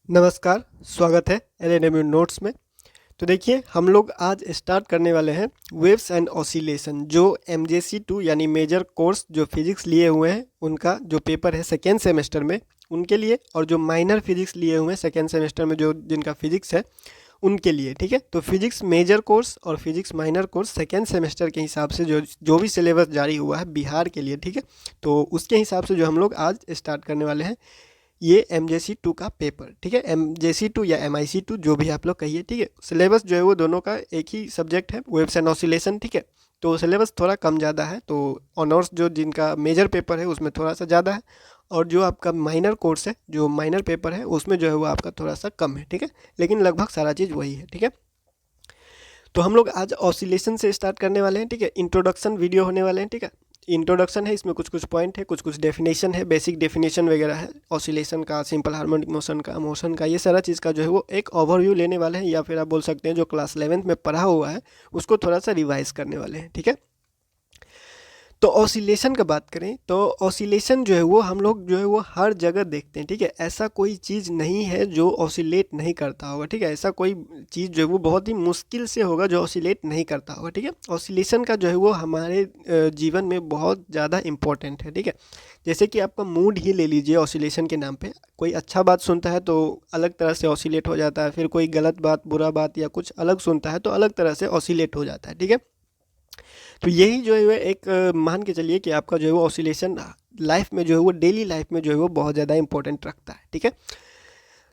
नमस्कार, स्वागत है एलएनएमयू नोट्स में। तो देखिए हम लोग आज स्टार्ट करने वाले हैं वेव्स एंड ऑसिलेशन, जो MJC2 यानी मेजर कोर्स जो फिजिक्स लिए हुए हैं उनका जो पेपर है सेकेंड सेमेस्टर में उनके लिए, और जो माइनर फिजिक्स लिए हुए हैं सेकेंड सेमेस्टर में जो जिनका फिजिक्स है उनके लिए। ठीक है, तो फिजिक्स मेजर कोर्स और physics minor course second semester के हिसाब से जो जो भी सिलेबस जारी हुआ है बिहार के लिए, ठीक है, तो उसके हिसाब से जो हम लोग आज स्टार्ट करने वाले हैं ये MJC2 का पेपर। ठीक है, MJC2 या MIC2 जो भी आप लोग कहिए। ठीक है, सिलेबस जो है वो दोनों का एक ही सब्जेक्ट है, वेव्स एंड ऑसिलेशन। ठीक है, तो सिलेबस थोड़ा कम ज़्यादा है, तो ऑनर्स जो जिनका मेजर पेपर है उसमें थोड़ा सा ज़्यादा है, और जो आपका माइनर कोर्स है, जो माइनर पेपर है उसमें जो है वो आपका थोड़ा सा कम है। ठीक है, लेकिन लगभग सारा चीज़ वही है। ठीक है, तो हम लोग आज ऑसिलेशन से स्टार्ट करने वाले हैं। ठीक है, इंट्रोडक्शन वीडियो होने वाले हैं। ठीक है, इंट्रोडक्शन है, इसमें कुछ कुछ पॉइंट है, कुछ कुछ डेफिनेशन है, बेसिक डेफिनेशन वगैरह है ऑसिलेशन का, सिंपल हार्मोनिक मोशन का, मोशन का, ये सारा चीज़ का जो है वो एक ओवरव्यू लेने वाले हैं, या फिर आप बोल सकते हैं जो क्लास 11th में पढ़ा हुआ है उसको थोड़ा सा रिवाइज करने वाले हैं। ठीक है, तो ऑसिलेशन का बात करें तो ऑसिलेशन जो है वो हम लोग जो है वो हर जगह देखते हैं। ठीक है, ऐसा कोई चीज़ नहीं है जो ऑसिलेट नहीं करता होगा। ठीक है, ऐसा कोई चीज़ जो है वो बहुत ही मुश्किल से होगा जो ऑसिलेट नहीं करता होगा। ठीक है, ऑसिलेशन का जो है वो हमारे जीवन में बहुत ज़्यादा इम्पोर्टेंट है। ठीक है, जैसे कि आपका मूड ही ले लीजिए, ऑसिलेशन के नाम पे कोई अच्छा बात सुनता है तो अलग तरह से ऑसिलेट हो जाता है, फिर कोई गलत बात, बुरा बात या कुछ अलग सुनता है तो अलग तरह से ऑसिलेट हो जाता है। ठीक है, तो यही जो है वो एक मान के चलिए कि आपका जो है वो ऑसिलेशन लाइफ में जो है वो डेली लाइफ में जो है वो बहुत ज़्यादा इंपॉर्टेंट रखता है। ठीक है,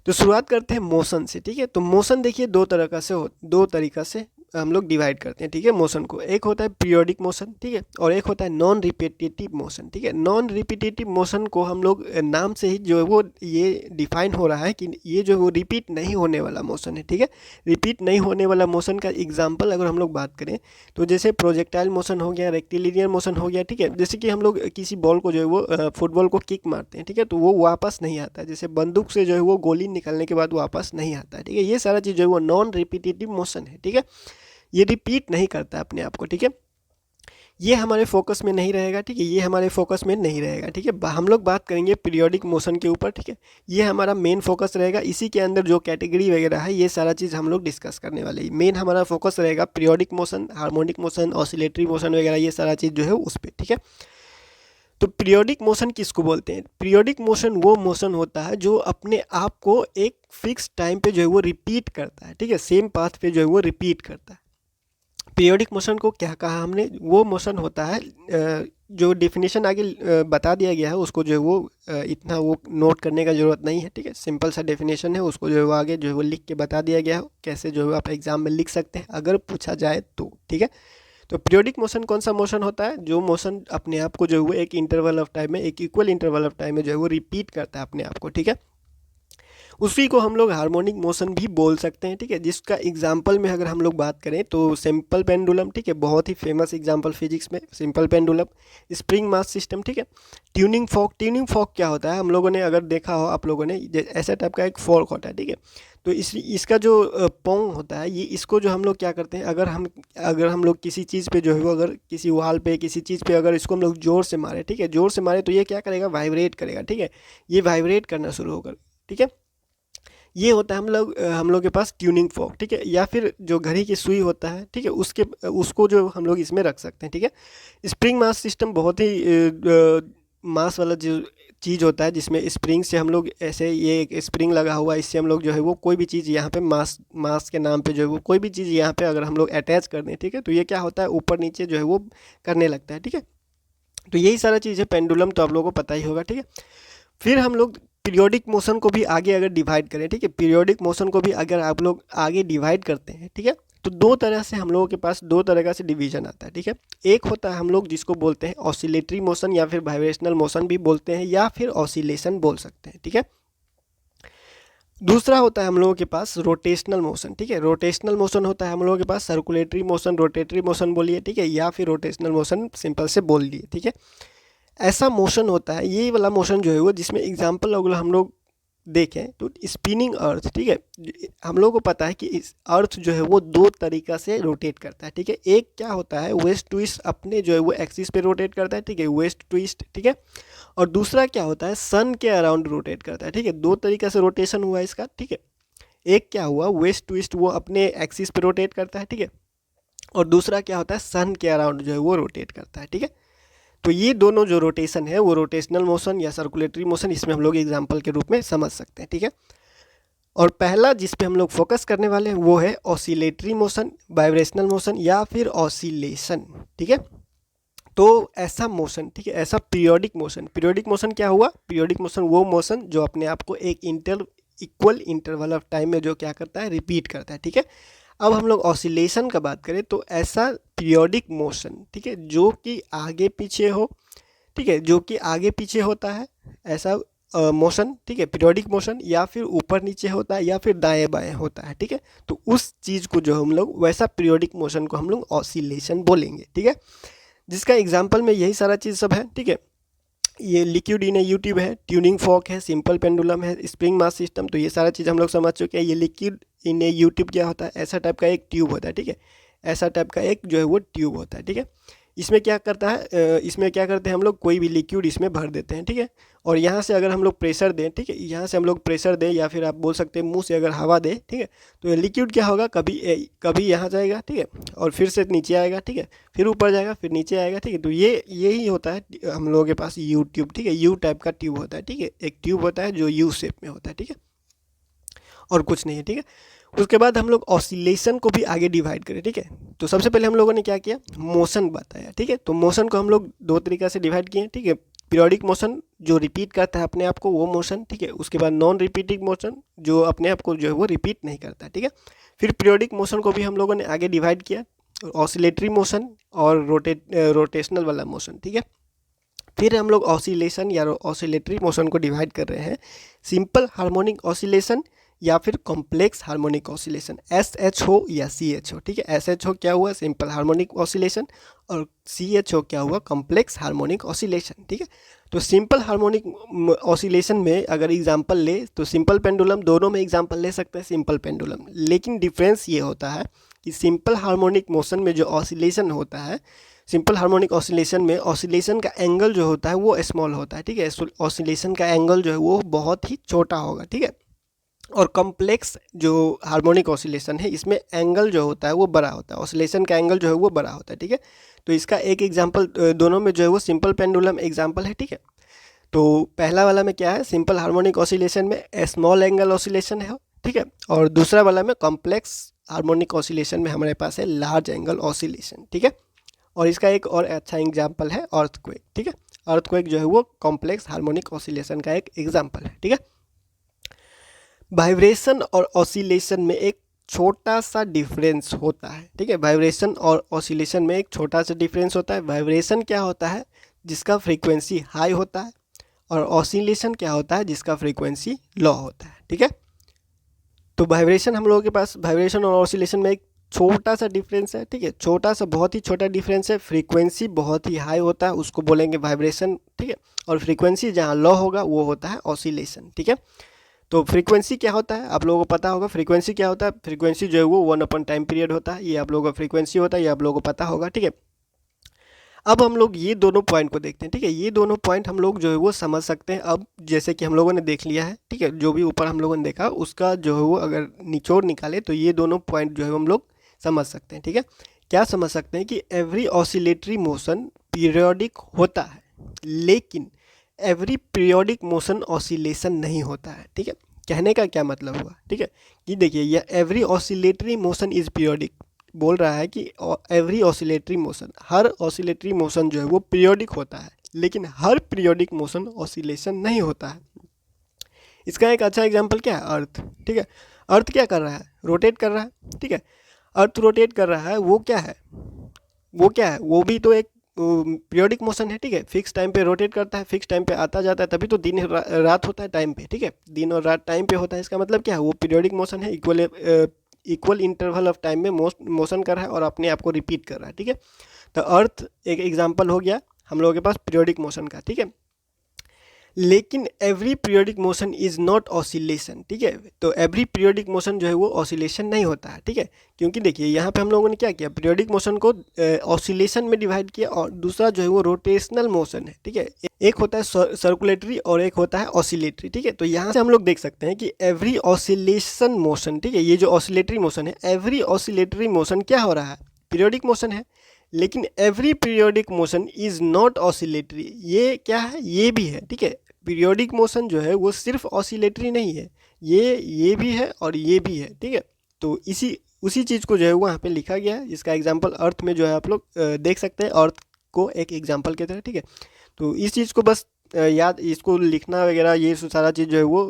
तो शुरुआत करते हैं मोशन से। ठीक है, तो मोशन देखिए दो तरीका से हम लोग डिवाइड करते हैं। ठीक है, मोशन को एक होता है पीरियोडिक मोशन, ठीक है, और एक होता है नॉन रिपीटेटिव मोशन। ठीक है, नॉन रिपीटेटिव मोशन को हम लोग नाम से ही जो है वो ये डिफाइन हो रहा है कि ये जो है वो रिपीट नहीं होने वाला मोशन है। ठीक है, रिपीट नहीं होने वाला मोशन का एग्जाम्पल अगर हम लोग बात करें तो जैसे प्रोजेक्टाइल मोशन हो गया, रेक्टिलिनियर मोशन हो गया। ठीक है, जैसे कि हम लोग किसी बॉल को जो है वो फुटबॉल को किक मारते हैं, ठीक है, तो वो वापस नहीं आता है, जैसे बंदूक से जो है वो गोली निकलने के बाद वापस नहीं आता है। ठीक है, ये सारा चीज़ जो है वो नॉन रिपीटेटिव मोशन है। ठीक है, ये रिपीट नहीं करता है अपने आप को। ठीक है, ये हमारे फोकस में नहीं रहेगा। ठीक है, ये हमारे फोकस में नहीं रहेगा। ठीक है, हम लोग बात करेंगे पीरियोडिक मोशन के ऊपर। ठीक है, ये हमारा मेन फोकस रहेगा, इसी के अंदर जो कैटेगरी वगैरह है ये सारा चीज़ हम लोग डिस्कस करने वाले हैं। मेन हमारा फोकस रहेगा periodic motion, harmonic motion, oscillatory motion वगैरह, ये सारा चीज़ जो है उस पर। ठीक है, तो पीरियोडिक मोशन किसको बोलते हैं? पीरियोडिक मोशन वो मोशन होता है जो अपने आप को एक फिक्स टाइम पे जो है वो रिपीट करता है। ठीक है, सेम पाथ पे जो है वो रिपीट करता है। पीरियोडिक मोशन को क्या कहा हमने? वो मोशन होता है जो डेफिनेशन आगे बता दिया गया है उसको जो है वो इतना वो नोट करने का ज़रूरत नहीं है। ठीक है, सिंपल सा डेफिनेशन है, उसको जो है वो आगे जो है वो लिख के बता दिया गया है, कैसे जो है आप एग्जाम में लिख सकते हैं अगर पूछा जाए तो। ठीक है, तो पीरियोडिक मोशन कौन सा मोशन होता है? जो मोशन अपने आप को जो है वो एक इंटरवल ऑफ टाइम में, एक इक्वल इंटरवल ऑफ टाइम में जो है वो रिपीट करता है अपने आप को। ठीक है, उसी को हम लोग हार्मोनिक मोशन भी बोल सकते हैं। ठीक है, जिसका एग्जाम्पल में अगर हम लोग बात करें तो सिंपल पेंडुलम, ठीक है, बहुत ही फेमस एग्जाम्पल फिजिक्स में, simple pendulum, spring mass system. ठीक है, ट्यूनिंग फॉर्क क्या होता है? हम लोगों ने अगर देखा हो, आप लोगों ने ऐसा टाइप का एक फॉर्क होता है। ठीक है, तो इसका जो पोंग होता है, ये इसको जो हम लोग क्या करते हैं, अगर हम लोग किसी चीज़ पे जो है वो, अगर किसी वॉल पे किसी चीज़ पे अगर इसको हम लोग जोर से मारे, ठीक है, जोर से मारे तो ये क्या करेगा? वाइब्रेट करेगा। ठीक है, ये वाइब्रेट करना शुरू होगा। ठीक है, ये होता है हम लोग के पास ट्यूनिंग फॉर्क। ठीक है, या फिर जो घड़ी की सुई होता है, ठीक है, उसको जो हम लोग इसमें रख सकते हैं। ठीक है, स्प्रिंग मास सिस्टम बहुत ही मास वाला जो चीज़ होता है, जिसमें स्प्रिंग से हम लोग ऐसे, ये एक स्प्रिंग लगा हुआ है, इससे हम लोग जो है वो कोई भी चीज़ यहाँ पे मास मास के नाम पे जो है वो कोई भी चीज़ यहाँ पे अगर हम लोग अटैच कर दें, ठीक है, तो ये क्या होता है? ऊपर नीचे जो है वो करने लगता है। ठीक है, तो यही सारा चीज़ है। पेंडुलम तो आप लोगों को पता ही होगा। ठीक है, फिर हम लोग पीरियोडिक मोशन को भी आगे अगर डिवाइड करें, ठीक है, पीरियोडिक मोशन को भी अगर आप लोग आगे डिवाइड करते हैं, ठीक है, तो दो तरह से हम लोगों के पास दो तरह का से डिवीजन आता है। ठीक है, एक होता है हम लोग जिसको बोलते हैं ऑसिलेटरी मोशन, या फिर वाइब्रेशनल मोशन भी बोलते हैं, या फिर ऑसिलेशन बोल सकते हैं। ठीक है, दूसरा होता है हम लोगों के पास रोटेशनल मोशन। ठीक है, रोटेशनल मोशन होता है हम लोगों के पास सर्कुलेटरी मोशन, रोटेटरी मोशन बोलिए, ठीक है, या फिर रोटेशनल मोशन सिंपल से बोल दिए। ठीक है, ऐसा मोशन होता है, ये वाला मोशन जो है वो, जिसमें एग्जाम्पल अगर हम लोग देखें तो स्पिनिंग अर्थ, ठीक है, हम लोगों को पता है कि इस अर्थ जो है वो दो तरीका से रोटेट करता है, ठीक है। एक क्या होता है, वेस्ट टू ईस्ट अपने जो है वो एक्सिस पे रोटेट करता है, ठीक है, वेस्ट टू ईस्ट, ठीक है। और दूसरा क्या होता है, सन के अराउंड रोटेट करता है, ठीक है। दो तरीका से रोटेशन हुआ इसका, ठीक है। एक क्या हुआ, वेस्ट टू ईस्ट वो अपने एक्सिस पे रोटेट करता है, ठीक है। और दूसरा क्या होता है, सन के अराउंड जो है वो रोटेट करता है, ठीक है। तो ये दोनों जो रोटेशन है वो रोटेशनल मोशन या सर्कुलेटरी मोशन, इसमें हम लोग एग्जाम्पल के रूप में समझ सकते हैं, ठीक है। और पहला जिस पे हम लोग फोकस करने वाले हैं वो है ऑसिलेटरी मोशन, वाइब्रेशनल मोशन या फिर ऑसिलेशन, ठीक है। तो ऐसा मोशन, ठीक है, ऐसा पीरियोडिक मोशन, पीरियोडिक मोशन क्या हुआ, पीरियोडिक मोशन वो मोशन जो अपने आप को एक इक्वल इंटरवल ऑफ टाइम में जो क्या करता है, रिपीट करता है, ठीक है। अब हम लोग ऑसिलेशन का बात करें तो ऐसा पीरियोडिक मोशन, ठीक है, जो कि आगे पीछे हो, ठीक है, जो कि आगे पीछे होता है, ऐसा मोशन, ठीक है, पीरियोडिक मोशन, या फिर ऊपर नीचे होता है या फिर दाएं बाएं होता है, ठीक है। तो उस चीज़ को जो हम लोग, वैसा पीरियोडिक मोशन को हम लोग ऑसिलेशन बोलेंगे, ठीक है। जिसका एग्जाम्पल में यही सारा चीज़ सब है, ठीक है। ये liquid in A you tube है, ट्यूनिंग फॉर्क है, सिंपल पेंडुलम है, स्प्रिंग मास सिस्टम, तो ये सारा चीज़ हम लोग समझ चुके हैं। ये liquid in A you tube क्या होता है, ऐसा टाइप का एक ट्यूब होता है, ठीक है, ऐसा टाइप का एक जो है वो ट्यूब होता है, ठीक है। इसमें क्या करता है, इसमें क्या करते हैं हम लोग, कोई भी लिक्विड इसमें भर देते हैं, ठीक है। और यहाँ से अगर हम लोग प्रेशर दें, ठीक है, यहाँ से हम लोग प्रेशर दें या फिर आप बोल सकते हैं मुंह से अगर हवा दें, ठीक है, तो ये लिक्विड क्या होगा, कभी यहाँ जाएगा, ठीक है, और फिर से नीचे आएगा, ठीक है, फिर ऊपर जाएगा, फिर नीचे आएगा, ठीक है। तो ये यही होता है हम लोगों के पास यू ट्यूब, ठीक है, यू टाइप का ट्यूब होता है, ठीक है, एक ट्यूब होता है जो यू शेप में होता है, ठीक है, और कुछ नहीं है, ठीक है। उसके बाद हम लोग ऑसिलेशन को भी आगे डिवाइड करें, ठीक है। तो सबसे पहले हम लोगों ने क्या किया, मोशन बताया, ठीक है। तो मोशन को हम लोग दो तरीका से डिवाइड किए, ठीक है। पीरियोडिक मोशन जो रिपीट करता है अपने आप को, वो मोशन, ठीक है। उसके बाद नॉन रिपीटिंग मोशन जो अपने आप को जो है वो रिपीट नहीं करता, ठीक है। फिर पीरियोडिक मोशन को भी हम लोगों ने आगे डिवाइड किया, ऑसिलेटरी मोशन और रोटेशनल वाला मोशन, ठीक है। फिर हम लोग ऑसिलेशन या ऑसिलेटरी मोशन को डिवाइड कर रहे हैं, सिंपल हार्मोनिक ऑसिलेशन या फिर कॉम्प्लेक्स हार्मोनिक ऑसिलेशन, एस हो या सी हो, ठीक है। एस हो क्या हुआ, सिंपल हार्मोनिक ऑसिलेशन, और सी हो क्या हुआ, कॉम्प्लेक्स हार्मोनिक ऑसिलेशन, ठीक है। तो सिंपल हार्मोनिक ऑसिलेशन में अगर एग्जांपल ले तो सिंपल पेंडुलम, दोनों में एग्जांपल ले सकते हैं सिंपल पेंडुलम, लेकिन डिफरेंस ये होता है कि सिंपल हार्मोनिक मोशन में जो ऑसिलेशन होता है, सिंपल हार्मोनिक ऑसिलेशन में ऑसिलेशन का एंगल जो होता है वो स्मॉल होता है, ठीक है, ऑसिलेशन का एंगल जो है वो बहुत ही छोटा होगा, ठीक है। और कॉम्प्लेक्स जो हार्मोनिक ऑसिलेशन है इसमें एंगल जो होता है वो बड़ा होता है, ऑसिलेशन का एंगल जो है वो बड़ा होता है, ठीक है। तो इसका एक एग्जांपल दोनों में जो है वो सिंपल पेंडुलम एग्जांपल है, ठीक है। तो पहला वाला में क्या है, सिंपल हार्मोनिक ऑसिलेशन में स्मॉल एंगल ऑसिलेशन है, ठीक है। और दूसरा वाला में कॉम्प्लेक्स हार्मोनिक ऑसिलेशन में हमारे पास है लार्ज एंगल ऑसिलेशन, ठीक है। और इसका एक और अच्छा एग्जाम्पल है अर्थक्वेक, ठीक है। अर्थक्वेक जो है वो कॉम्प्लेक्स हार्मोनिक ऑसिलेशन का एक एग्जाम्पल है, ठीक है। वाइब्रेशन और ऑसिलेशन में एक छोटा सा डिफरेंस होता है, ठीक है। वाइब्रेशन और ऑसिलेशन में एक छोटा सा डिफरेंस होता है। वाइब्रेशन क्या होता है, जिसका फ्रीक्वेंसी हाई होता है, और ऑसिलेशन क्या होता है, जिसका फ्रीक्वेंसी लो होता है, ठीक है। तो वाइब्रेशन, हम लोगों के पास वाइब्रेशन और ऑसिलेशन में एक छोटा सा डिफरेंस है, ठीक है, छोटा सा, बहुत ही छोटा डिफरेंस है। फ्रीक्वेंसी बहुत ही हाई होता है, उसको बोलेंगे वाइब्रेशन, ठीक है। और फ्रीक्वेंसी जहाँ लो होगा वो होता है ऑसिलेशन, ठीक है। तो फ्रीक्वेंसी क्या होता है, आप लोगों को पता होगा फ्रीक्वेंसी क्या होता है। फ्रीक्वेंसी जो है वो 1 टाइम पीरियड होता है, ये आप लोगों का फ्रीक्वेंसी होता है, ये आप लोगों को पता होगा, ठीक है। अब हम लोग ये दोनों पॉइंट को देखते हैं, ठीक है। ये दोनों पॉइंट हम लोग जो है वो समझ सकते हैं। अब जैसे कि हम लोगों ने देख लिया है, ठीक है, जो भी ऊपर हम लोगों ने देखा उसका जो है वो अगर निचोड़ निकाले तो ये दोनों पॉइंट जो है हम लोग समझ सकते हैं, ठीक है। क्या समझ सकते हैं कि एवरी ऑसिलेटरी मोशन पीरियोडिक होता है, लेकिन एवरी पीरियोडिक मोशन ऑसिलेशन नहीं होता है, ठीक है। कहने का क्या मतलब हुआ, ठीक है, कि देखिए ये every oscillatory motion is periodic बोल रहा है कि एवरी ऑसिलेटरी मोशन, हर ऑसिलेटरी मोशन जो है वो पीरियोडिक होता है, लेकिन हर पीरियोडिक मोशन ऑसिलेशन नहीं होता है। इसका एक अच्छा एग्जांपल क्या है, अर्थ, ठीक है। अर्थ क्या कर रहा है, रोटेट कर रहा है, ठीक है। अर्थ रोटेट कर रहा है, वो क्या है, वो क्या है, वो भी तो एक पीरियोडिक मोशन है, ठीक है। फिक्स टाइम पे रोटेट करता है, फिक्स टाइम पे आता जाता है, तभी तो दिन रात होता है टाइम पे, ठीक है। दिन और रात टाइम पे होता है, इसका मतलब क्या है, वो पीरियोडिक मोशन है, इक्वल इंटरवल ऑफ टाइम में मोशन कर रहा है और अपने आप को रिपीट कर रहा है, ठीक है। तो अर्थ एक एग्जांपल हो गया हम लोगों के पास पीरियोडिक मोशन का, ठीक है। लेकिन every periodic motion is not oscillation, ठीक है। तो एवरी पीरियोडिक मोशन जो है वो ऑसिलेशन नहीं होता है, ठीक है। क्योंकि देखिए यहाँ पे हम लोगों ने क्या किया, पीरियोडिक मोशन को ऑसिलेशन में डिवाइड किया, और दूसरा जो है वो रोटेशनल मोशन है, ठीक है। एक होता है सर्कुलेटरी और एक होता है ऑसिलेटरी, ठीक है। तो यहाँ से हम लोग देख सकते हैं कि एवरी ऑसिलेशन मोशन, ठीक है, ये जो ऑसिलेटरी मोशन है, एवरी ऑसिलेटरी मोशन क्या हो रहा है, पीरियोडिक मोशन है। लेकिन every periodic motion is not oscillatory, ये क्या है, ये भी है, ठीक है। पीरियोडिक मोशन जो है वो सिर्फ ऑसिलेटरी नहीं है, ये भी है और ये भी है, ठीक है। तो उसी चीज़ को जो है वहाँ पे लिखा गया है। इसका एग्जांपल अर्थ में जो है आप लोग देख सकते हैं, अर्थ को एक एग्जांपल की तरह, ठीक है। तो इस चीज़ को बस याद, इसको लिखना वगैरह ये सारा चीज़ जो है वो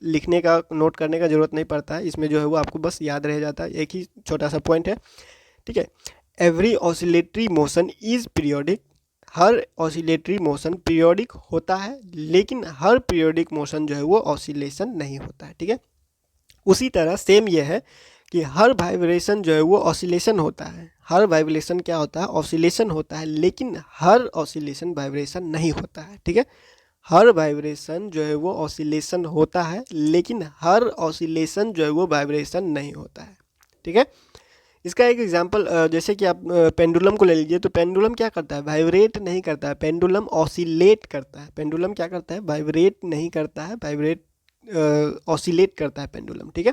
लिखने का, नोट करने का ज़रूरत नहीं पड़ता है। इसमें जो है वो आपको बस याद रह जाता है, एक ही छोटा सा पॉइंट है, ठीक है। Every oscillatory motion is periodic, her oscillatory motion periodic होता है, लेकिन हर पीरियोडिक मोशन जो है वो ऑसिलेशन नहीं होता है, ठीक है। उसी तरह सेम ये है कि हर वाइब्रेशन जो है वो ऑसिलेशन होता है, हर वाइब्रेशन क्या होता है, ऑसिलेशन होता है, लेकिन हर ऑसिलेशन वाइब्रेशन नहीं होता है, ठीक है। हर वाइब्रेशन जो है वो ऑसिलेशन होता है, लेकिन हर ऑसिलेशन जो है वो वाइब्रेशन नहीं होता है, ठीक है। इसका एक एग्जांपल जैसे कि आप पेंडुलम को ले लीजिए, तो पेंडुलम क्या करता है, वाइब्रेट नहीं करता है, पेंडुलम ऑसिलेट करता है। पेंडुलम क्या करता है, वाइब्रेट नहीं करता है, वाइब्रेट ऑसिलेट करता है पेंडुलम, ठीक है।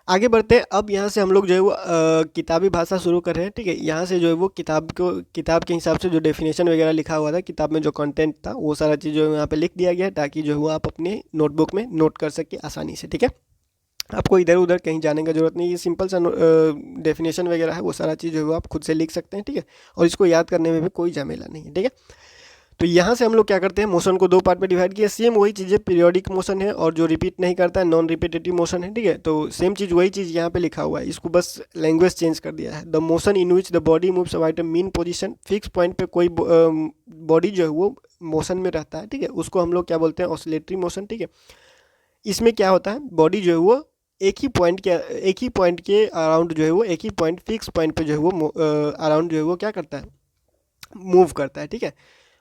आगे बढ़ते हैं। अब यहाँ से हम लोग जो है वो किताबी भाषा शुरू कर रहे हैं, ठीक है। यहाँ से जो है वो किताब के हिसाब से जो डेफिनेशन वगैरह लिखा हुआ था किताब में, जो कंटेंट था वो सारा चीज़ जो है यहाँ पे लिख दिया गया है, ताकि जो है वो आप अपने नोटबुक में नोट कर सके आसानी से, ठीक है। आपको इधर उधर कहीं जाने का जरूरत नहीं, ये सिंपल सा डेफिनेशन वगैरह है, वो सारा चीज़ जो है वो आप खुद से लिख सकते हैं, ठीक है। और इसको याद करने में भी कोई झमेला नहीं है, ठीक है। तो यहाँ से हम लोग क्या करते हैं, मोशन को दो पार्ट में डिवाइड किया। सेम वही चीज़ें, पीरियोडिक मोशन है और जो रिपीट नहीं करता है नॉन रिपीटेटिव मोशन है, ठीक है। तो सेम चीज़ वही चीज़ यहाँ पे लिखा हुआ है, इसको बस लैंग्वेज चेंज कर दिया है। The motion in which the body moves about a mean position, fix point पे कोई बॉडी जो है वो मोशन में रहता है, ठीक है, उसको हम लोग क्या बोलते हैं, ऑसिलेटरी मोशन, ठीक है। इसमें क्या होता है, बॉडी जो है वो एक ही पॉइंट के अराउंड जो है वो, एक ही पॉइंट, फिक्स पॉइंट पे जो है वो अराउंड जो है वो क्या करता है, मूव करता है, ठीक है।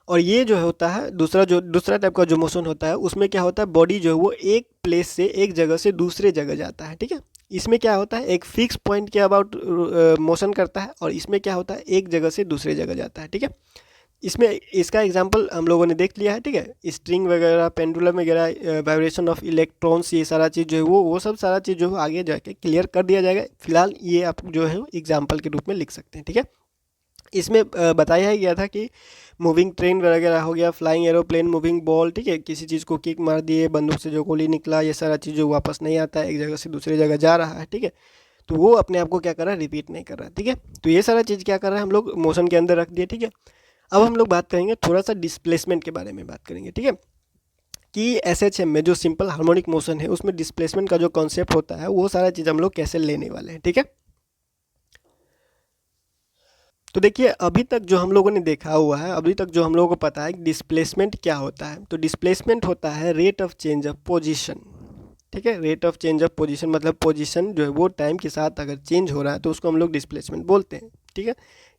और ये जो होता है दूसरा टाइप का जो मोशन होता है, उसमें क्या होता है, बॉडी जो है वो एक प्लेस से, एक जगह से दूसरे जगह जाता है, ठीक है। इसमें क्या होता है, एक फिक्स पॉइंट के अबाउट मोशन करता है, और इसमें क्या होता है, एक जगह से दूसरे जगह जाता है, ठीक है। इसमें इसका एग्जांपल हम लोगों ने देख लिया है, ठीक है। स्ट्रिंग वगैरह, पेंडुलम वगैरह, वाइब्रेशन ऑफ इलेक्ट्रॉन्स, ये सारा चीज़ जो है वो सब सारा चीज़ जो है आगे जाके क्लियर कर दिया जाएगा। फिलहाल ये आप जो है एग्जांपल के रूप में लिख सकते हैं, ठीक है। इसमें बताया ही गया था कि मूविंग ट्रेन वगैरह हो गया, फ्लाइंग एरोप्लेन, मूविंग बॉल, ठीक है, किसी चीज़ को किक मार दिए, बंदूक से जो गोली निकला, ये सारा चीज़ जो वापस नहीं आता है, एक जगह से दूसरी जगह जा रहा है, ठीक है। तो वो अपने आप को क्या कर रहा है, रिपीट नहीं कर रहा है, ठीक है। तो ये सारा चीज़ क्या कर रहा है, हम लोग मोशन के अंदर रख दिए, ठीक है। अब हम लोग बात करेंगे थोड़ा सा डिस्प्लेसमेंट के बारे में बात करेंगे, ठीक है, कि एसएचएम में जो सिंपल हार्मोनिक मोशन है उसमें डिस्प्लेसमेंट का जो कॉन्सेप्ट होता है वो सारा चीज़ हम लोग कैसे लेने वाले हैं, ठीक है। तो देखिए अभी तक जो हम लोगों ने देखा हुआ है, अभी तक जो हम लोगों को पता है कि डिस्प्लेसमेंट क्या होता है, तो डिस्प्लेसमेंट होता है rate of change of position, ठीक है। Rate of change of position मतलब पोजीशन जो है वो टाइम के साथ अगर चेंज हो रहा है तो उसको हम लोग डिस्प्लेसमेंट बोलते हैं, ठीक है।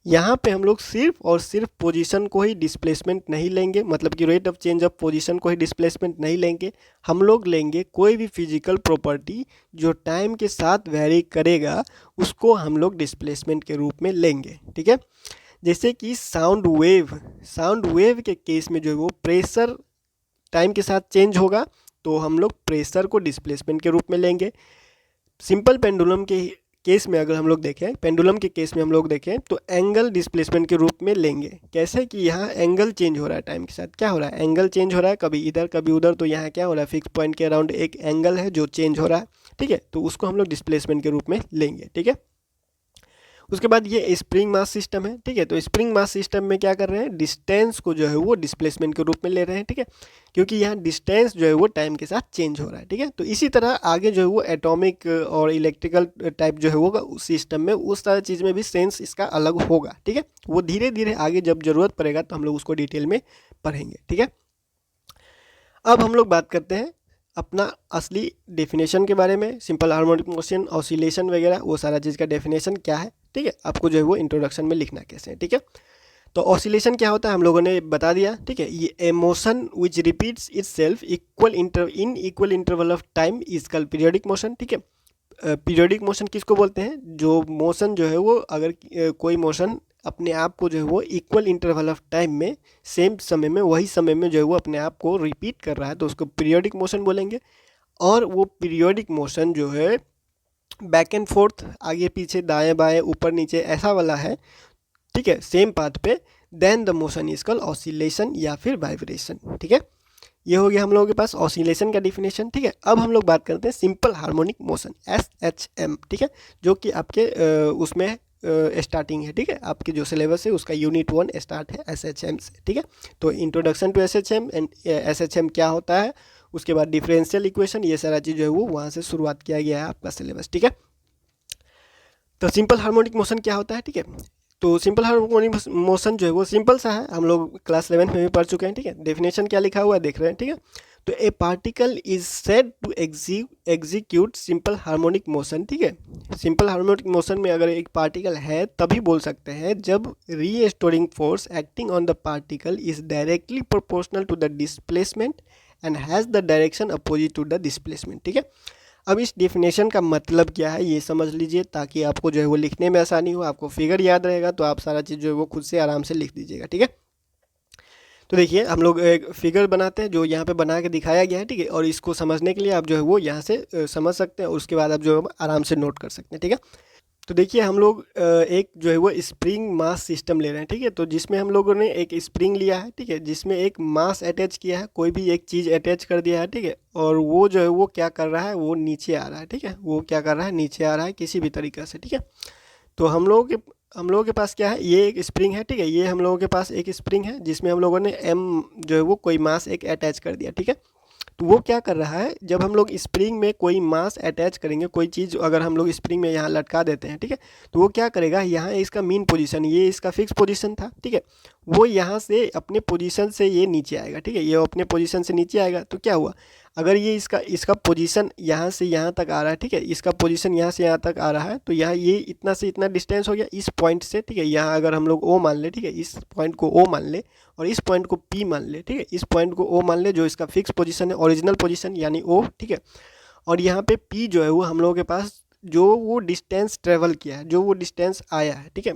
यहाँ पे हम लोग सिर्फ और सिर्फ पोजीशन को ही डिस्प्लेसमेंट नहीं लेंगे, मतलब कि rate of change of position को ही डिस्प्लेसमेंट नहीं लेंगे, हम लोग लेंगे कोई भी फिजिकल प्रॉपर्टी जो टाइम के साथ वेरी करेगा उसको हम लोग डिस्प्लेसमेंट के रूप में लेंगे, ठीक है। जैसे कि साउंड वेव के केस में जो है वो प्रेशर टाइम के साथ चेंज होगा, तो हम लोग प्रेशर को डिस्प्लेसमेंट के रूप में लेंगे। सिंपल पेंडुलम के केस में अगर हम लोग देखें, पेंडुलम के केस में हम लोग देखें तो एंगल डिस्प्लेसमेंट के रूप में लेंगे। कैसे कि यहाँ एंगल चेंज हो रहा है टाइम के साथ, क्या हो रहा है, एंगल चेंज हो रहा है, कभी इधर कभी उधर, तो यहाँ क्या हो रहा है, फिक्स पॉइंट के अराउंड एक एंगल है जो चेंज हो रहा है, ठीक है। तो उसको हम लोग डिस्प्लेसमेंट के रूप में लेंगे, ठीक है। उसके बाद ये स्प्रिंग मास सिस्टम है, ठीक है। तो स्प्रिंग मास सिस्टम में क्या कर रहे हैं, डिस्टेंस को जो है वो डिस्प्लेसमेंट के रूप में ले रहे हैं, ठीक है, क्योंकि यहाँ डिस्टेंस जो है वो टाइम के साथ चेंज हो रहा है, ठीक है। तो इसी तरह आगे जो है वो एटॉमिक और इलेक्ट्रिकल टाइप जो है होगा उस सिस्टम में, उस तरह चीज़ में भी सेंस इसका अलग होगा, ठीक है। वो धीरे धीरे आगे जब ज़रूरत पड़ेगा तो हम लोग उसको डिटेल में पढ़ेंगे, ठीक है। अब हम लोग बात करते हैं अपना असली डेफिनेशन के बारे में, सिंपल हार्मोनिक मोशन, ऑसिलेशन वगैरह, वो सारा चीज़ का डेफिनेशन क्या है, ठीक है। आपको जो है वो इंट्रोडक्शन में लिखना कैसे है, ठीक है। तो ऑसिलेशन क्या होता है हम लोगों ने बता दिया, ठीक है। ये a motion which repeats itself in equal interval of time is called periodic motion, ठीक है। पीरियोडिक मोशन किसको बोलते हैं, जो मोशन जो है वो अगर कोई मोशन अपने आप को जो है वो इक्वल इंटरवल ऑफ टाइम में सेम समय में वही समय में जो है वो अपने आप को रिपीट कर रहा है तो उसको पीरियोडिक मोशन बोलेंगे। और वो पीरियोडिक मोशन जो है बैक एंड फोर्थ, आगे पीछे दाएं बाएं ऊपर नीचे ऐसा वाला है, ठीक है, सेम पाथ पे, then the motion is called oscillation या फिर वाइब्रेशन, ठीक है। ये हो गया हम लोगों के पास ऑसिलेशन का डिफिनेशन, ठीक है। अब हम लोग बात करते हैं सिंपल हार्मोनिक मोशन SHM, ठीक है, जो कि आपके उसमें स्टार्टिंग है, ठीक है। आपके जो सिलेबस है उसका यूनिट 1 स्टार्ट है SHM से, ठीक है। तो introduction to SHM and SHM क्या होता है, उसके बाद डिफरेंशियल इक्वेशन, ये सारा चीज़ जो है वो वहाँ से शुरुआत किया गया है आपका सिलेबस, ठीक है। तो सिंपल हार्मोनिक मोशन क्या होता है, ठीक है। तो सिंपल हार्मोनिक मोशन जो है वो सिंपल सा है, हम लोग क्लास 11 में भी पढ़ चुके हैं, ठीक है। डेफिनेशन क्या लिखा हुआ है देख रहे हैं, ठीक है। तो a particle is said to execute simple harmonic motion, ठीक है। सिंपल हार्मोनिक मोशन में अगर एक पार्टिकल है तभी बोल सकते हैं जब restoring force acting on the particle is directly proportional to the displacement and has the direction opposite to the displacement, ठीक है। अब इस डेफिनेशन का मतलब क्या है ये समझ लीजिए, ताकि आपको जो है वो लिखने में आसानी हो, आपको फिगर याद रहेगा तो आप सारा चीज़ जो है वो खुद से आराम से लिख दीजिएगा, ठीक है। तो देखिए हम लोग एक फिगर बनाते हैं जो यहाँ पे बना के दिखाया गया है, ठीक है। और इसको समझने के लिए आप जो है वो यहाँ से समझ सकते हैं और उसके बाद आप जो है आराम से नोट कर सकते हैं, ठीक है। तो देखिए हम लोग एक जो है वो स्प्रिंग मास सिस्टम ले रहे हैं, ठीक है। तो जिसमें हम लोगों ने एक स्प्रिंग लिया है, ठीक है, जिसमें एक मास अटैच किया है, कोई भी एक चीज़ अटैच कर दिया है, ठीक है। और वो जो है वो क्या कर रहा है, वो नीचे आ रहा है, ठीक है। वो क्या कर रहा है, नीचे आ रहा है किसी भी तरीक़े से, ठीक है। तो हम लोगों के पास क्या है, ये एक स्प्रिंग है, ठीक है। ये हम लोगों के पास एक स्प्रिंग है जिसमें हम लोगों ने एम जो है वो कोई मास एक अटैच कर दिया, ठीक है। तो वो क्या कर रहा है, जब हम लोग स्प्रिंग में कोई मास अटैच करेंगे, कोई चीज़ अगर हम लोग स्प्रिंग में यहाँ लटका देते हैं, ठीक है, तो वो क्या करेगा, यहाँ इसका मीन पोजीशन, ये इसका फिक्स पोजीशन था, ठीक है, वो यहाँ से अपने पोजीशन से ये नीचे आएगा, ठीक है। ये अपने पोजीशन से नीचे आएगा तो क्या हुआ, अगर ये इसका पोजीशन यहाँ से यहाँ तक आ रहा है, ठीक है, इसका पोजीशन यहाँ से यहाँ तक आ रहा है, तो यहाँ ये इतना से इतना डिस्टेंस हो गया इस पॉइंट से, ठीक है। यहाँ अगर हम लोग ओ मान ले, ठीक है, इस पॉइंट को ओ मान ले और इस पॉइंट को पी मान ले, ठीक है, इस पॉइंट को ओ मान ले जो इसका फिक्स पोजीशन है, ओरिजिनल पोजीशन यानी ओ, ठीक है। और यहाँ पे पी जो है वो हम लोगों के पास जो वो डिस्टेंस ट्रेवल किया है, जो वो डिस्टेंस आया है, ठीक है,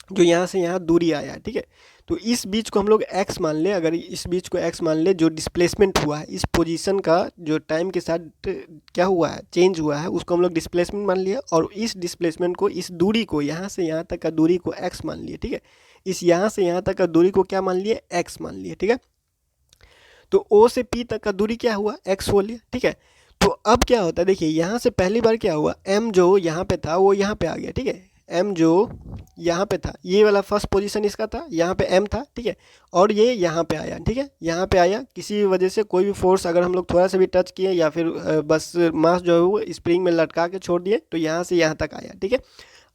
जो यहाँ से यहाँ दूरी आया है, ठीक है। तो इस बीच को हम लोग x मान ले, अगर इस बीच को x मान ले, जो डिस्प्लेसमेंट हुआ है इस पोजीशन का, जो टाइम के साथ क्या हुआ है, चेंज हुआ है, उसको हम लोग डिस्प्लेसमेंट मान लिया। और इस डिस्प्लेसमेंट को, इस दूरी को, यहाँ से यहाँ तक का दूरी को x मान लिए, ठीक है। इस यहाँ से यहाँ तक का दूरी को क्या मान लिए, x मान लिए, ठीक है। तो O से P तक का दूरी क्या हुआ, x हो लिया, ठीक है। तो अब क्या होता है, देखिए यहाँ से पहली बार क्या हुआ, m जो यहाँ पे था वो यहाँ पे आ गया, ठीक है। m जो यहाँ पे था, ये वाला फर्स्ट पोजीशन इसका था, यहाँ पे m था, ठीक है। और ये यहाँ पे आया, ठीक है, यहाँ पे आया किसी वजह से, कोई भी फोर्स अगर हम लोग थोड़ा सा भी टच किए या फिर बस मास जो है वो स्प्रिंग में लटका के छोड़ दिए तो यहाँ से यहाँ तक आया, ठीक है।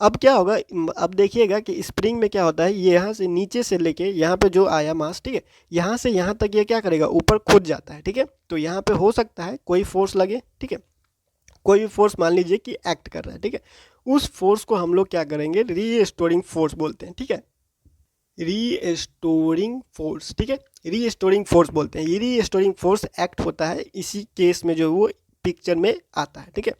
अब क्या होगा, अब देखिएगा कि स्प्रिंग में क्या होता है, ये यहाँ से नीचे से लेके यहाँ पे जो आया मास, ठीक है, यहाँ से यहाँ तक ये क्या करेगा, ऊपर खुद जाता है, ठीक है। तो यहाँ पे हो सकता है कोई फोर्स लगे, ठीक है, कोई भी फोर्स मान लीजिए कि एक्ट कर रहा है, ठीक है। उस फोर्स को हम लोग क्या करेंगे, रीस्टोरिंग फोर्स बोलते हैं, ठीक है। रीस्टोरिंग फोर्स, ठीक है, रीस्टोरिंग फोर्स बोलते हैं। ये रीस्टोरिंग फोर्स एक्ट होता है इसी केस में जो वो पिक्चर में आता है, ठीक है।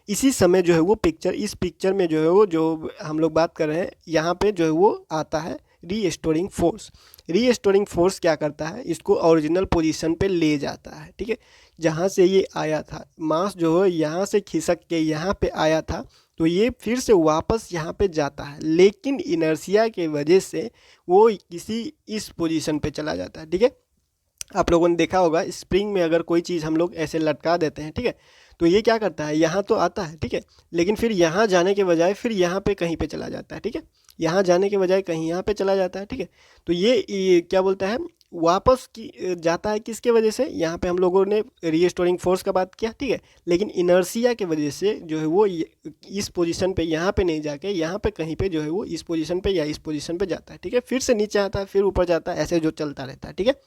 इसी समय जो है वो इस पिक्चर में जो है वो, जो हम लोग बात कर रहे हैं यहाँ पे जो है वो आता है रीस्टोरिंग फोर्स। रीस्टोरिंग फोर्स क्या करता है, इसको ओरिजिनल पोजीशन पे ले जाता है, ठीक है। जहाँ से ये आया था मास जो है यहाँ से खिसक के यहाँ पे आया था, तो ये फिर से वापस यहाँ पे जाता है, लेकिन इनर्शिया के वजह से वो किसी इस पोजीशन पे चला जाता है, ठीक है। आप लोगों ने देखा होगा स्प्रिंग में अगर कोई चीज़ हम लोग ऐसे लटका देते हैं, ठीक है, तो ये क्या करता है, यहाँ तो आता है, ठीक है, लेकिन फिर यहाँ जाने के बजाय फिर यहाँ पे कहीं पे चला जाता है, ठीक है। यहाँ जाने के बजाय कहीं यहाँ पे चला जाता है, ठीक है। तो ये क्या बोलता है, वापस की जाता है किसके वजह से, यहाँ पे हम लोगों ने रीस्टोरिंग फोर्स का बात किया, ठीक है, लेकिन इनर्शिया के वजह से जो है वो इस पोजीशन पे यहाँ पे नहीं जाके यहाँ पे कहीं पे जो है वो इस पोजीशन पे या इस पोजीशन पे जाता है, ठीक है। फिर से नीचे आता है, फिर ऊपर जाता है, ऐसे जो चलता रहता है, ठीक है।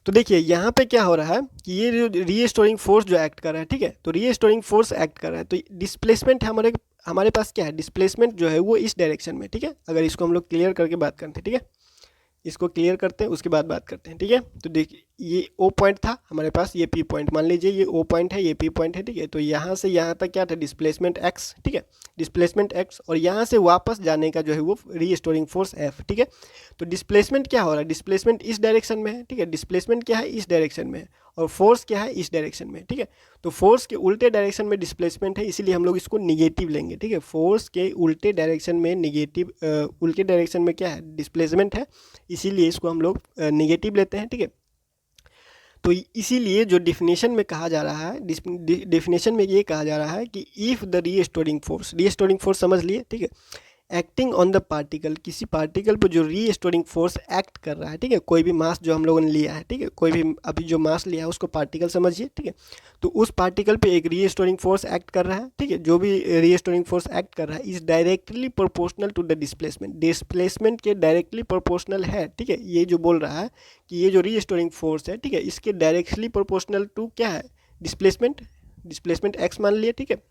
तो देखिए यहाँ पे क्या हो रहा है कि ये रीस्टोरिंग फोर्स जो एक्ट कर रहा है, ठीक है, तो रीस्टोरिंग फोर्स एक्ट कर रहा है, तो डिस्प्लेसमेंट हमारे पास क्या है, डिस्प्लेसमेंट जो है वो इस डायरेक्शन में, ठीक है। अगर इसको हम लोग क्लियर करके बात करते हैं, ठीक है, इसको क्लियर करते हैं उसके बाद बात करते हैं, ठीक है। तो देखिए ये ओ पॉइंट था हमारे पास, ये पी पॉइंट, मान लीजिए ये ओ पॉइंट है, ये पी पॉइंट है, ठीक है। तो यहाँ से यहाँ तक क्या था, डिस्प्लेसमेंट एक्स, ठीक है, डिस्प्लेसमेंट एक्स, और यहाँ से वापस जाने का जो है वो रीस्टोरिंग फोर्स एफ, ठीक है। तो डिस्प्लेसमेंट क्या हो रहा है, डिस्प्लेसमेंट इस डायरेक्शन में है, ठीक है, डिस्प्लेसमेंट क्या है, इस डायरेक्शन में है, और फोर्स क्या है, इस डायरेक्शन में, ठीक है। तो फोर्स के उल्टे डायरेक्शन में डिस्प्लेसमेंट है, इसीलिए हम लोग इसको निगेटिव लेंगे, ठीक है। फोर्स के उल्टे डायरेक्शन में निगेटिव, उल्टे डायरेक्शन में क्या है, डिस्प्लेसमेंट है, इसीलिए इसको हम लोग निगेटिव लेते हैं, ठीक है। तो इसीलिए जो डिफिनेशन में कहा जा रहा है, डिफिनेशन में ये कहा जा रहा है कि इफ़ द रीस्टोरिंग फोर्स समझ लिए, ठीक है, एक्टिंग ऑन द पार्टिकल, किसी पार्टिकल पर जो रीस्टोरिंग फोर्स एक्ट कर रहा है, ठीक है, कोई भी मास जो हम लोगों ने लिया है, ठीक है, कोई भी अभी जो मास लिया है उसको पार्टिकल समझिए, ठीक है। तो उस पार्टिकल पे एक रीस्टोरिंग फोर्स एक्ट कर रहा है, ठीक है, जो भी रीस्टोरिंग फोर्स एक्ट कर रहा है is directly proportional to the displacement के डायरेक्टली प्रोपोर्शनल है, ठीक है। ये जो बोल रहा है कि ये जो रीस्टोरिंग फोर्स है, ठीक है, इसके डायरेक्टली प्रोपोर्शनल टू क्या है, डिस्प्लेसमेंट एक्स मान लिया, ठीक है,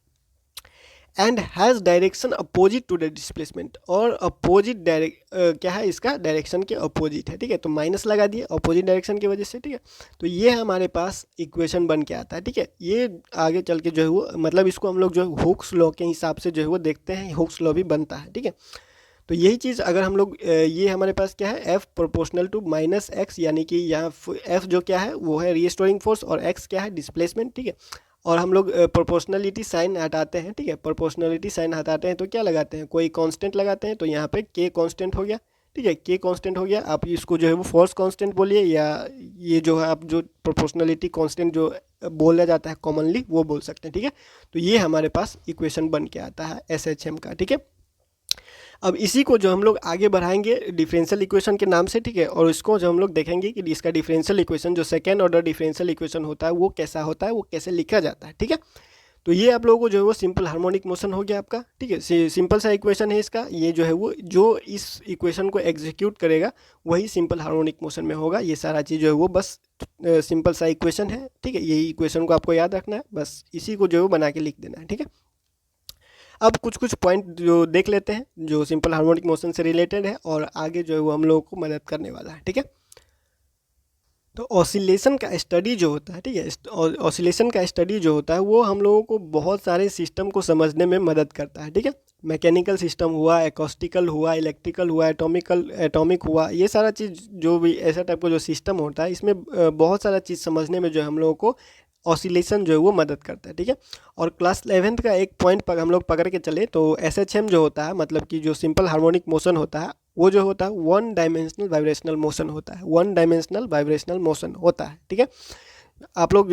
and has direction opposite to the displacement, और अपोजिट क्या है, इसका डायरेक्शन के अपोजिट है, ठीक है। तो माइनस लगा दिए अपोजिट डायरेक्शन की वजह से, ठीक है। तो ये हमारे पास इक्वेशन बन के आता है, ठीक है। ये आगे चल के जो है वो मतलब इसको हम लोग जो है हुक्स लॉ के हिसाब से जो है वो देखते हैं, हुक्स लॉ भी बनता है, ठीक है। तो यही चीज़ अगर हम लोग ये हमारे पास क्या है, F proportional to minus X, यानी कि यहाँ एफ जो क्या है वो है रीस्टोरिंग फोर्स और एक्स क्या है, डिस्प्लेसमेंट, ठीक है। और हम लोग प्रोपोर्शनलिटी साइन हटाते हैं, ठीक है, प्रोपोर्शनलिटी साइन हटाते हैं तो क्या लगाते हैं, कोई कांस्टेंट लगाते हैं, तो यहाँ पे के कांस्टेंट हो गया, ठीक है, के कांस्टेंट हो गया। आप इसको जो है वो फोर्स कांस्टेंट बोलिए, या ये जो है आप जो प्रोपोर्शनलिटी कांस्टेंट जो बोला जाता है कॉमनली वो बोल सकते हैं, ठीक है। तो ये हमारे पास इक्वेशन बन के आता है SHM का, ठीक है। अब इसी को जो हम लोग आगे बढ़ाएंगे डिफरेंशियल इक्वेशन के नाम से, ठीक है, और इसको जो हम लोग देखेंगे कि इसका डिफरेंशियल इक्वेशन जो सेकेंड ऑर्डर डिफरेंशियल इक्वेशन होता है वो कैसा होता है, वो कैसे लिखा जाता है, ठीक है। तो ये आप लोगों को जो है वो सिंपल हार्मोनिक मोशन हो गया आपका, ठीक है, सिंपल सा इक्वेशन है इसका, ये जो है वो जो इस इक्वेशन को एग्जीक्यूट करेगा वही सिंपल हार्मोनिक मोशन में होगा। ये सारा चीज़ जो है वो बस सिंपल सा इक्वेशन है, ठीक है, यही इक्वेशन को आपको याद रखना है, बस इसी को जो है वो बना के लिख देना है, ठीक है। अब कुछ पॉइंट जो देख लेते हैं जो सिंपल हार्मोनिक मोशन से रिलेटेड है और आगे जो है वो हम लोगों को मदद करने वाला है, ठीक है। तो ऑसिलेशन का स्टडी जो होता है, ठीक है, ऑसिलेशन का स्टडी जो होता है वो हम लोगों को बहुत सारे सिस्टम को समझने में मदद करता है, ठीक है। मैकेनिकल सिस्टम हुआ, एकॉस्टिकल हुआ, इलेक्ट्रिकल हुआ, एटॉमिक हुआ, ये सारा चीज़ जो भी ऐसा टाइप का जो सिस्टम होता है इसमें बहुत सारा चीज़ समझने में जो है हम लोगों को ऑसिलेशन जो है वो मदद करता है, ठीक है। और क्लास 11th का एक पॉइंट पर हम लोग पकड़ के चले तो SHM जो होता है, मतलब कि जो सिंपल हार्मोनिक मोशन होता है वो जो होता है वन डायमेंशनल वाइब्रेशनल मोशन होता है, वन डायमेंशनल वाइब्रेशनल मोशन होता है, ठीक है। आप लोग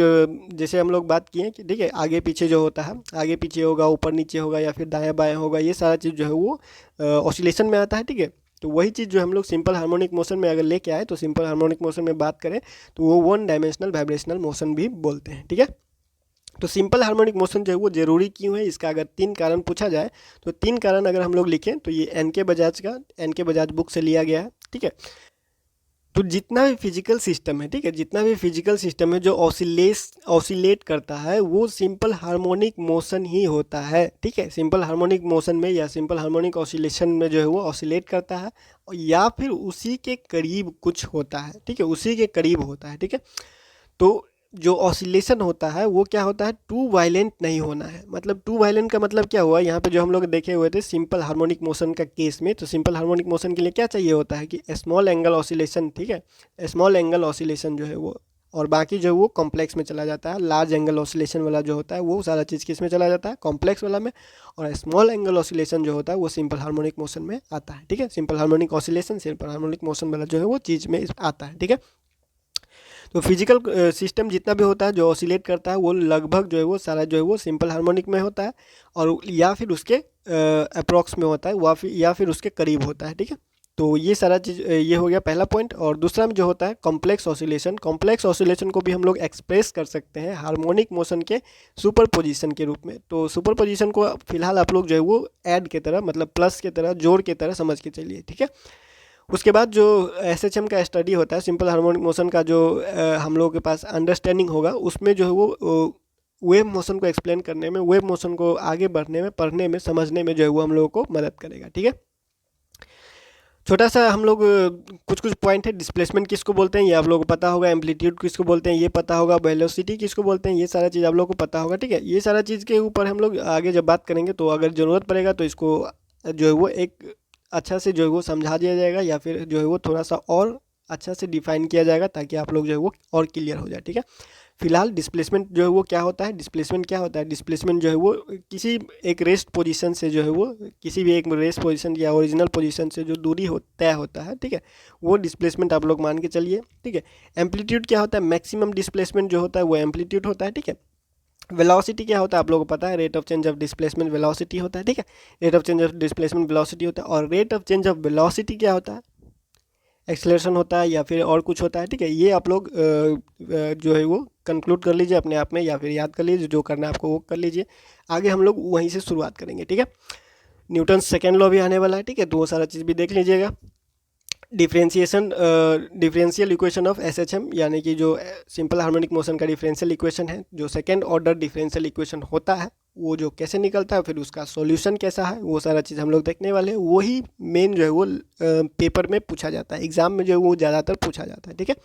जैसे हम लोग बात किए कि ठीक है आगे पीछे जो होता है, आगे पीछे होगा, ऊपर नीचे होगा, या फिर दायां बायां होगा, ये सारा चीज़ जो है वो ऑसिलेशन में आता है, ठीक है। तो वही चीज़ जो हम लोग सिंपल हार्मोनिक मोशन में अगर लेके आए तो सिंपल हार्मोनिक मोशन में बात करें तो वो वन डायमेंशनल वाइब्रेशनल मोशन भी बोलते हैं, ठीक है। तो सिंपल हार्मोनिक मोशन जो है वो ज़रूरी क्यों है, इसका अगर 3 कारण पूछा जाए तो 3 कारण अगर हम लोग लिखें तो ये एन के बजाज बुक से लिया गया है, ठीक है। तो जितना भी फिजिकल सिस्टम है, ठीक है, जितना भी फिजिकल सिस्टम है जो ऑसिलेट करता है वो सिंपल हार्मोनिक मोशन ही होता है, ठीक है। सिंपल हार्मोनिक मोशन में या सिंपल हार्मोनिक ऑसिलेशन में जो है वो ऑसिलेट करता है या फिर उसी के करीब कुछ होता है, ठीक है, उसी के करीब होता है, ठीक है। तो जो ऑसिलेशन होता है वो क्या होता है, टू वायलेंट नहीं होना है। मतलब टू वायलेंट का मतलब क्या हुआ, यहाँ पे जो हम लोग देखे हुए थे सिंपल हार्मोनिक मोशन का केस में, तो सिंपल हार्मोनिक मोशन के लिए क्या चाहिए होता है कि स्मॉल एंगल ऑसिलेशन, ठीक है, स्मॉल एंगल ऑसिलेशन जो है वो, और बाकी जो है वो कॉम्प्लेक्स में चला जाता है। लार्ज एंगल ऑसिलेशन वाला जो होता है वो सारा चीज़ किस में चला जाता है, कॉम्प्लेक्स वाला में, और स्मॉल एंगल ऑसिलेशन जो होता है वो सिंपल हार्मोनिक मोशन में आता है, ठीक है। Simple harmonic oscillation simple harmonic motion वाला जो है वो चीज़ में आता है, ठीक है। तो फिजिकल सिस्टम जितना भी होता है जो ऑसिलेट करता है वो लगभग जो है वो सारा जो है वो सिंपल हार्मोनिक में होता है, और या फिर उसके अप्रॉक्स में होता है या फिर उसके करीब होता है, ठीक है। तो ये सारा चीज़ ये हो गया पहला पॉइंट। और दूसरा में जो होता है कॉम्प्लेक्स ऑसिलेशन को भी हम लोग एक्सप्रेस कर सकते हैं हार्मोनिक मोशन के सुपर पोजिशन के रूप में। तो सुपर पोजिशन को फिलहाल आप लोग जो है वो ऐड के तरह, मतलब प्लस के तरह, जोड़ के तरह समझ के चलिए, ठीक है। उसके बाद जो SHM का स्टडी होता है सिंपल हार्मोनिक मोशन का, जो हम लोगों के पास अंडरस्टैंडिंग होगा उसमें जो है वो वेव मोशन को एक्सप्लेन करने में, वेव मोशन को आगे बढ़ने में, पढ़ने में, समझने में जो है वो हम लोगों को मदद करेगा। ठीक है, छोटा सा हम लोग कुछ कुछ पॉइंट है। डिस्प्लेसमेंट किसको बोलते हैं ये आप लोगों को पता होगा, एम्पलीट्यूड किसको बोलते हैं ये पता होगा, वेलोसिटी किसको बोलते हैं ये सारा चीज़ आप लोगों को पता होगा। ठीक है, ये सारा चीज़ के ऊपर हम लोग आगे जब बात करेंगे तो अगर ज़रूरत पड़ेगा तो इसको जो है वो एक अच्छा से जो है वो समझा दिया जाएगा, या फिर जो है वो थोड़ा सा और अच्छा से डिफाइन किया जाएगा ताकि आप लोग जो है वो और क्लियर हो जाए। ठीक है, फिलहाल डिस्प्लेसमेंट जो है वो क्या होता है, डिस्प्लेसमेंट क्या होता है, डिस्प्लेसमेंट जो है वो किसी एक रेस्ट पोजीशन से जो है वो किसी भी एक रेस्ट पोजीशन या ओरिजिनल पोजीशन से जो दूरी तय होता है। ठीक है, वो डिस्प्लेसमेंट आप लोग मान के चलिए। ठीक है, एम्पलीट्यूड क्या होता है, मैक्सिमम डिस्प्लेसमेंट जो होता है वो एम्पलीट्यूड होता है। ठीक है, वेलोसिटी क्या होता है आप लोगों को पता है, rate of change of displacement velocity होता है। ठीक है, rate of change of displacement velocity होता है। और rate of change of velocity क्या होता है, एक्सेलरेशन होता है या फिर और कुछ होता है। ठीक है, ये आप लोग जो है वो कंक्लूड कर लीजिए अपने आप में, या फिर याद कर लीजिए, जो करना है आपको वो कर लीजिए। आगे हम लोग वहीं से शुरुआत करेंगे। ठीक है, न्यूटन सेकेंड लॉ भी आने वाला है। ठीक है, तो वो सारा चीज़ भी देख लीजिएगा। डिफरेंशियल इक्वेशन ऑफ एसएचएम, यानी कि जो सिंपल हार्मोनिक मोशन का डिफरेंशियल इक्वेशन है, जो सेकेंड ऑर्डर डिफरेंशियल इक्वेशन होता है वो जो कैसे निकलता है, फिर उसका सॉल्यूशन कैसा है, वो सारा चीज़ हम लोग देखने वाले हैं। वही मेन जो है वो पेपर में पूछा जाता है, एग्जाम में जो है वो ज़्यादातर पूछा जाता है। ठीक है,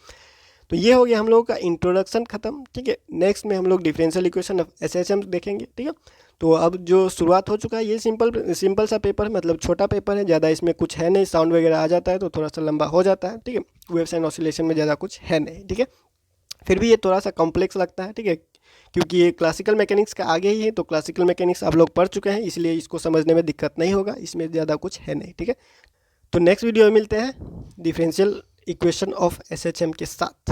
तो ये हो गया हम लोगों का इंट्रोडक्शन खत्म। ठीक है, नेक्स्ट में हम लोग डिफरेंशियल इक्वेशन ऑफ एसएचएम देखेंगे। ठीक है, तो अब जो शुरुआत हो चुका है, ये सिंपल सा पेपर है, मतलब छोटा पेपर है, ज़्यादा इसमें कुछ है नहीं। साउंड वगैरह आ जाता है तो थोड़ा सा लंबा हो जाता है। ठीक है, वेव्स एंड ऑसिलेशन में ज़्यादा कुछ है नहीं। ठीक है, फिर भी ये थोड़ा सा कॉम्प्लेक्स लगता है। ठीक है, क्योंकि ये क्लासिकल मैकेनिक्स का आगे ही है, तो क्लासिकल मैकेनिक्स आप लोग पढ़ चुके हैं, इसलिए इसको समझने में दिक्कत नहीं होगा, इसमें ज़्यादा कुछ है नहीं। ठीक है, तो नेक्स्ट वीडियो में मिलते हैं डिफरेंशियल इक्वेशन ऑफ एसएचएम के साथ।